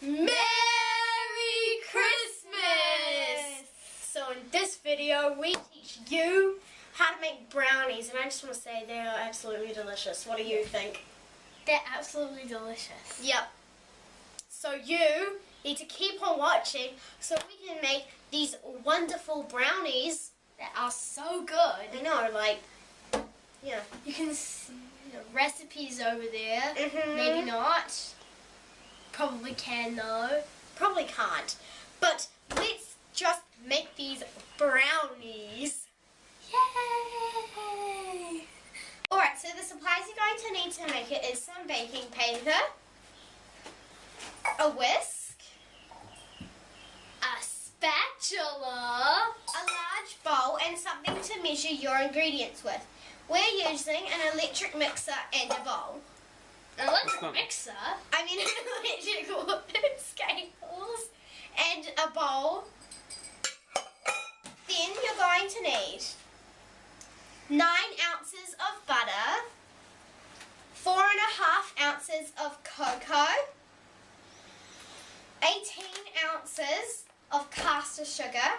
Merry Christmas! So in this video we teach you how to make brownies, and I just want to say they are absolutely delicious. What do you think? They're absolutely delicious. Yep. So you need to keep on watching so we can make these wonderful brownies that are so good. I know, like, yeah. You can see the recipes over there. Mm-hmm. Maybe not. Probably can though. Probably can't. But let's just make these brownies. Yay! Alright, so the supplies you're going to need to make it is some baking paper, a whisk, A spatula, a large bowl, and something to measure your ingredients with. We're using an electric mixer and a bowl. an electric mixer. I mean electrical scales and a bowl. Then you're going to need 9 ounces of butter, 4.5 ounces of cocoa, 18 ounces of caster sugar,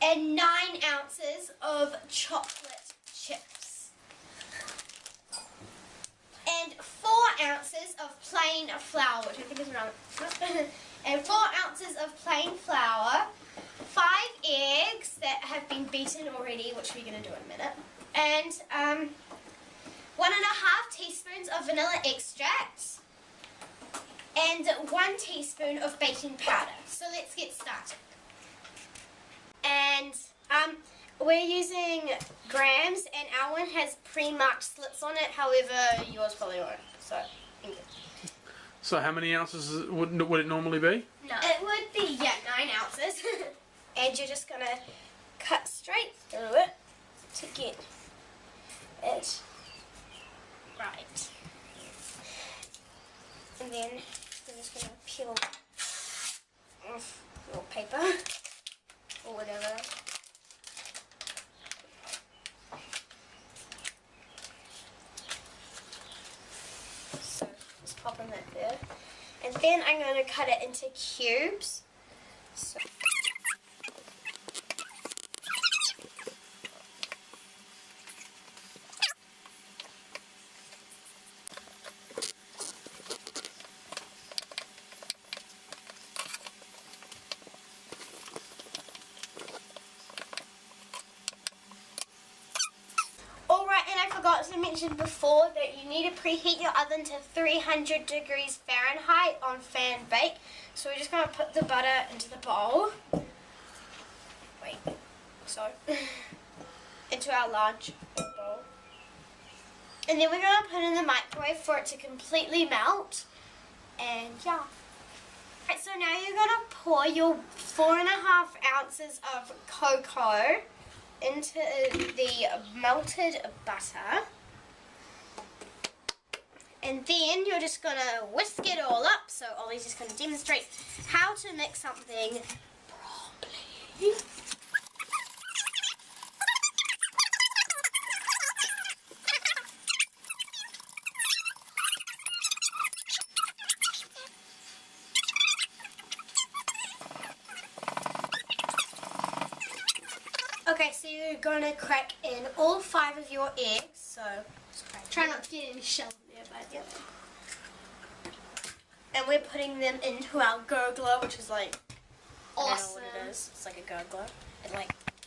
and 9 ounces of chocolate chips. And 4 ounces of plain flour, which I think is around, and 4 ounces of plain flour, 5 eggs that have been beaten already, which we're going to do in a minute, and 1.5 teaspoons of vanilla extract, and 1 teaspoon of baking powder. So let's get started. And we're using grams, and our one has pre-marked slits on it. However, yours probably won't. So, thank you. So how many ounces would it normally be? No. It would be, 9 ounces. And you're just going to cut straight through it to get it right. And then we're just going to peel off your paper or whatever. So just popping that there. And then I'm going to cut it into cubes. So to mention before that you need to preheat your oven to 300 degrees Fahrenheit on fan bake. So we're just going to put the butter into the bowl. Into our large bowl. And then we're going to put it in the microwave for it to completely melt. And yeah. Right, so now you're going to pour your 4.5 ounces of cocoa into the melted butter, and then you're just going to whisk it all up. So Ollie's just going to demonstrate how to mix something properly. Okay, so you're going to crack in all 5 of your eggs, so Try not to get any shell in there, but yep. And we're putting them into our gurgler, which is like, awesome. I don't know what it is. It's like a gurgler.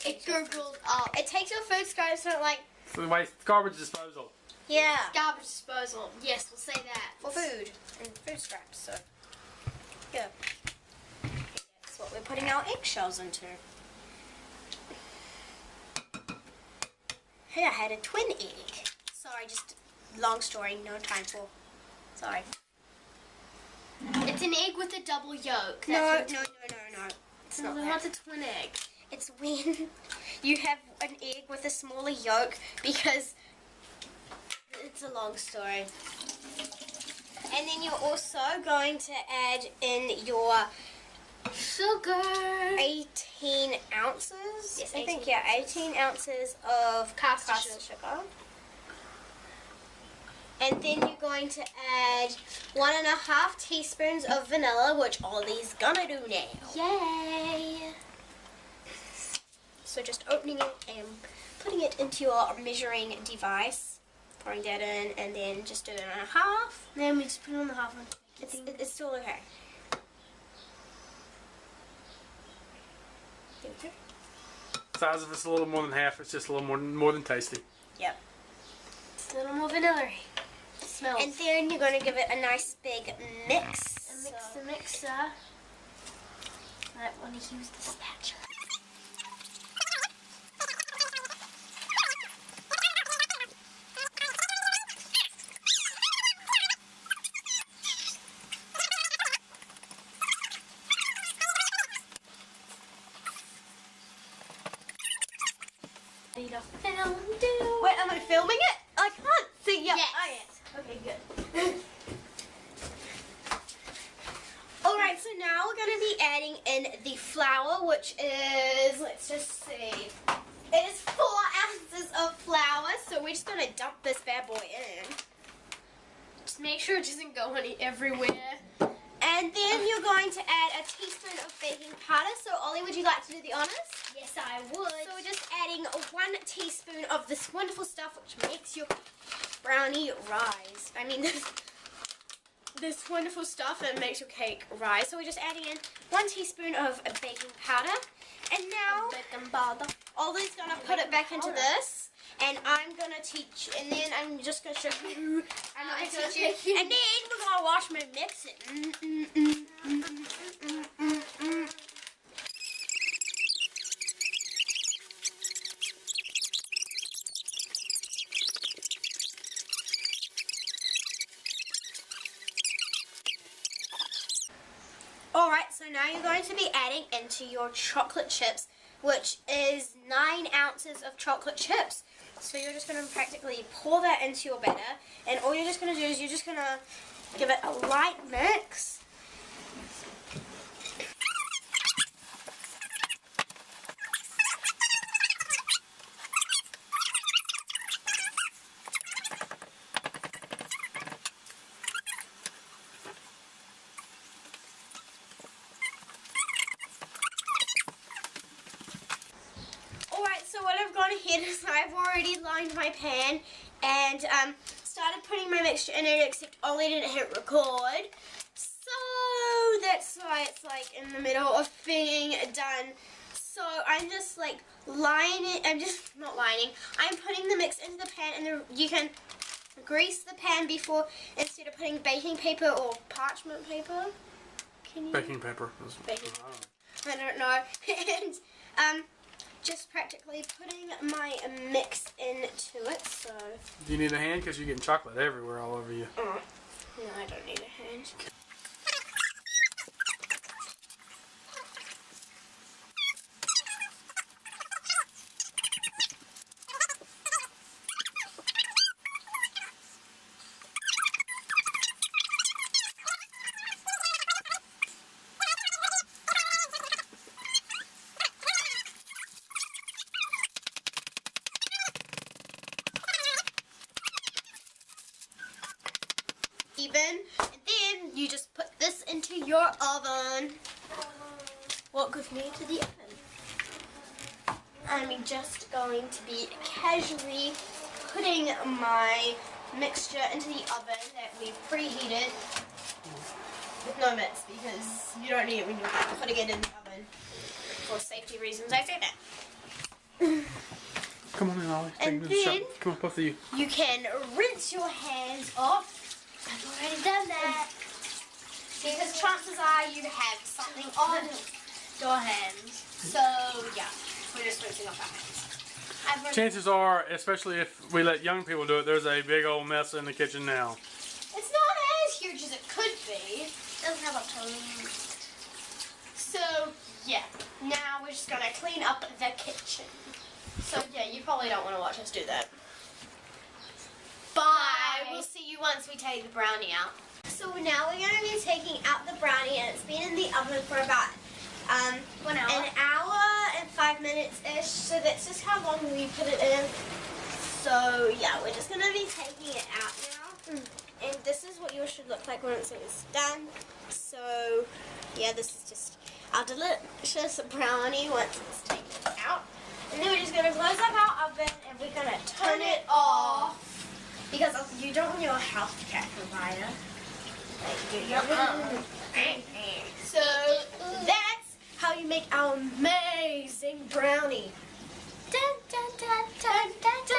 It gurgles up. It takes your food scraps, so like, For the waste garbage disposal. yeah, Garbage disposal. Yes, we'll say that. for food and food scraps. So yeah, that's what we're putting our eggshells into. Hey, I had a twin egg. Sorry, just long story, no time for. Sorry. It's an egg with a double yolk. No. It's not Not that. a twin egg. It's when you have an egg with a smaller yolk, because it's a long story. And then you're also going to add in your Sugar. 18 ounces. Yes, I think, 18 yeah, 18 ounces of Caster caster sugar. And then you're going to add 1.5 teaspoons of vanilla, which Ollie's gonna do now. Yay! So just opening it and putting it into your measuring device, pouring that in, and then just do it on a half. Then we just put it on the half one. It's still okay. There we go. Size of it's a little more than half. It's just a little more than tasty. Yep. It's a little more vanilla-y. Smells. And then you're going to give it a nice big mix. Mix the mixer. I want to use the spatula. Wait, am I filming it? I can't see. Yep. Yes. Oh, yes. Okay, good. Alright, so now we're going to be adding in the flour, which is, let's just see, it is 4 ounces of flour, so we're just going to dump this bad boy in. Just make sure it doesn't go everywhere. And then you're going to add a teaspoon of baking powder. So, Ollie, would you like to do the honors? Yes, I would. So we're just adding 1 teaspoon of this wonderful stuff, which makes your brownie rise. I mean, this wonderful stuff that makes your cake rise. So we're just adding in 1 teaspoon of baking powder. And now, Baking powder. Ollie's going to put it back into this. And I'm going to teach, and then I'm just going to show you. I'm not going to teach you. And then we're going to watch me mix it. Alright, so now you're going to be adding into your chocolate chips, which is 9 ounces of chocolate chips. So you're just going to practically pour that into your batter, and all you're just going to do is you're just going to give it a light mix. So what I've gone ahead is I've already lined my pan and started putting my mixture in it, except Ollie didn't hit record. So that's why it's like in the middle of being done. So I'm just like lining, I'm putting the mix into the pan, and then you can grease the pan before, instead of putting baking paper or parchment paper. Can you? Baking paper. Baking paper. I don't know. And just practically putting my mix into it, so... Do you need a hand? Because you're getting chocolate everywhere all over you. No, I don't need a hand. Even, and then you just put this into your oven. What goes me to the oven? I'm just going to be casually putting my mixture into the oven that we've preheated with no mitts, because you don't need it when you're putting it in the oven. For safety reasons, I say that. Come on in, Ollie. And Take me to the then shop. Come on, both of you. You can rinse your hands off. I've already done that. Because chances are you have something on your hands. So, yeah, we're just rinsing off our hands. Chances are, especially if we let young people do it, there's a big old mess in the kitchen now. It's not as huge as it could be. It doesn't have a tone. So, yeah, now we're just going to clean up the kitchen. So, yeah, you probably don't want to watch us do that. Bye. We'll see you once we take the brownie out. So now we're going to be taking out the brownie, and it's been in the oven for about 1 hour. an hour and 5 minutes-ish. So that's just how long we put it in. So yeah, we're just going to be taking it out now. And this is what yours should look like once it's done. So, yeah, this is just our delicious brownie once it's taken out. And then we're just going to close up our oven and we're going to turn it off. Because you don't want your house to catch on fire. So, that's how you make our amazing brownie. Dun, dun, dun, dun, dun, dun.